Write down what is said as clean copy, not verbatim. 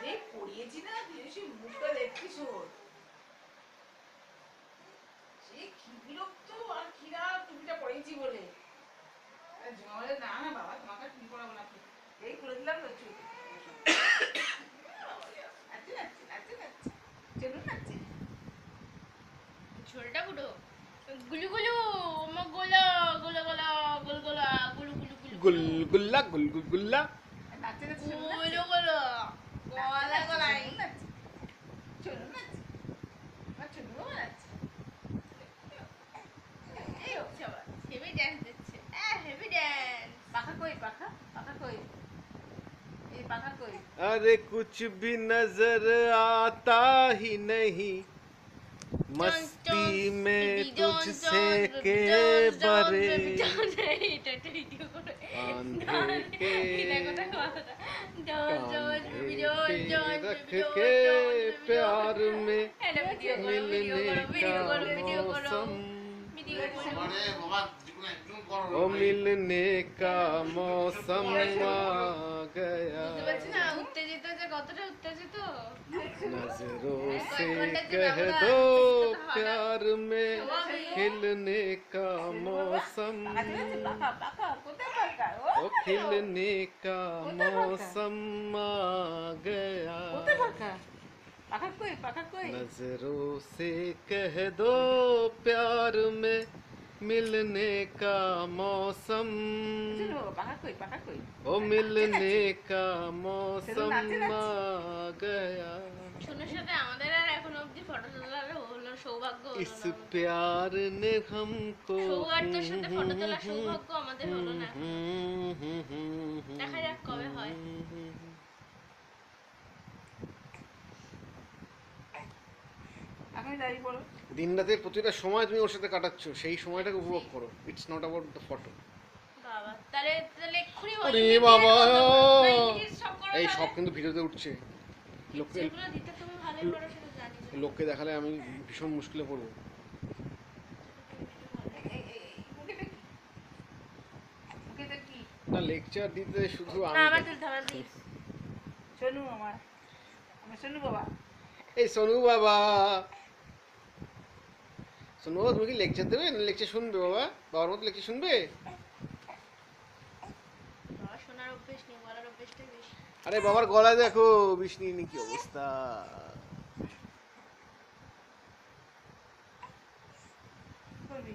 এই পড়িয়েছি না তুই সেই মুখটা দেখছিস ওর সে কি বিরক্ত আর কিরা টুপিটা পড়েছি বলে জলে না না বাবা তোমাকে টুপি পড়াবো না এই করে দিলাম তো চুপ নাচছে নাচছে নাচছে নাচছে চলুন নাচছে ঝোলটা পুরো গুলু গুলু মা গোলা গোলা গোলা গোল গোলা গুলু গুলু গুলু গুলগুল্লা গুলগুল্লা নাচছে নাচছে গুলু গুলু গোলা গোলা চলুন নাচছে চলুন নাচছে এই সবাই হেভি ড্যান্স দিচ্ছে হেভি ড্যান্স পাখা কই পাখা পাখা কই এই পাখা কই अरे कुछ भी नजर आता ही नहीं मस्ती में तुझसे के बरे आंधे के रख के प्यार में मिलने का मौसम ओ मिलने का मौसम आ गया উত্তেজিত যে কতটা উত্তেজিত नजरों से कह दो प्यार में खिलने का मौसम পাখা পাখা কোথায় পাখা ओ खिलने का मौसम आ गया কোথায় পাখা পাখা কই পাখা কই नजरों से कह दो प्यार में मिलने का मौसम চলো পাখা কই পাখা কই ओ मिलने का मौसम आ गया সোনুর সাথে আমাদের আর এখন অবধি ফটো তোলার হলো সৌভাগ্য হলো इस না प्यार ने हमको সৌগার্তর সাথে ফটো তোলার সৌভাগ্য আমাদের হলো না দেখা যাক কবে হয় এখন দাঁড়িয়ে পড়ো দিন রাতের প্রতিটা সময় তুমি ওর সাথে কাটাচ্ছ সেই সময়টাকে উপভোগ করো it's not about the photo বাবা তাহলে তাহলে এক্ষুনি বলি আরে যে বাবা সব করো এই তাহলে। সব কিন্তু ভিডিওতে উঠছে লোককে যেগুলো দিতে তুমি ভালোই পারো সেটা জানি না। লোককে দেখালে আমি ভীষণ মুশকিলে পড়বো মুখেটা কি না লেকচার দিতে শুধু না আমি আমার তুলতে হবে প্লিজ শোনু আমার শোনু বাবা এই সোনু বাবা সোনু বাবা তুমি কি লেকচার দেবে না লেকচার শুনবে বাবা বাবার মতো লেকচার শুনবে বাবা শোনার অভ্যেস নেই বলার অভ্যেসটাই বেশি আরে বাবার গলায় দেখো বিষ্ণি কি অবস্থা করবি